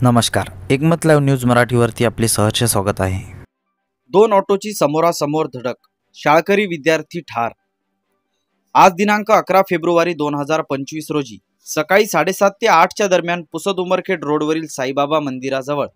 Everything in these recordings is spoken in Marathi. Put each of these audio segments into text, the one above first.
नमस्कार, एकमत लाईव्ह न्यूज मराठीवरती आपले सहर्ष स्वागत आहे। दोन ऑटोची समोरासमोर धडक, शाळकरी विद्यार्थी ठार। आज दिनांक 11 फेब्रुवारी 2025 रोजी सकाळी 7:30 ते 8च्या दरम्यान पुसद उमरखेड रोडवरील साईबाबा मंदिराजवळ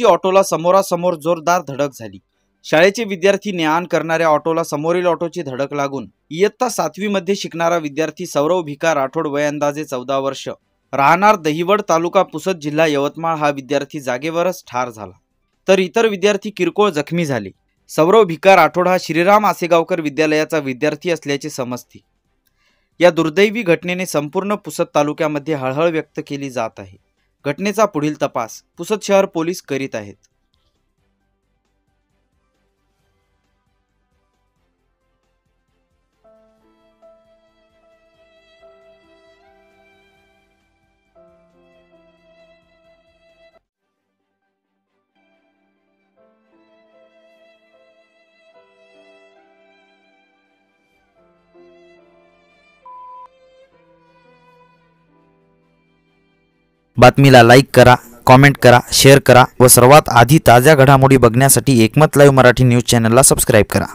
ऑटोला समोरासमोर जोरदार धडक झाली। शाळेचे विद्यार्थी ने-आण करणाऱ्या ऑटोला समोरील ऑटोची धडक लागून इयत्ता 7वी मध्ये शिकणारा विद्यार्थी सौरव भिका राठोड वय अंदाजे 14 वर्ष राहणार दहिवड तालुका पुसद जिल्हा यवतमाळ हा विद्यार्थी जागेवरच ठार झाला, तर इतर विद्यार्थी किरकोळ जखमी झाले। सौरव भिका राठोड हा श्रीराम आसेगावकर विद्यालयाचा विद्यार्थी असल्याचे समजते। या दुर्दैवी घटनेने संपूर्ण पुसद तालुक्यामध्ये हळहळ व्यक्त केली जात आहे। घटनेचा पुढील तपास पुसद शहर पोलीस करीत आहेत। बातमीला लाईक करा, कमेंट करा, शेअर करा व सर्वात आधी ताज्या घडामोडी बघण्यासाठी एकमत लाईव्ह मराठी न्यूज चॅनलला सबस्क्राईब करा।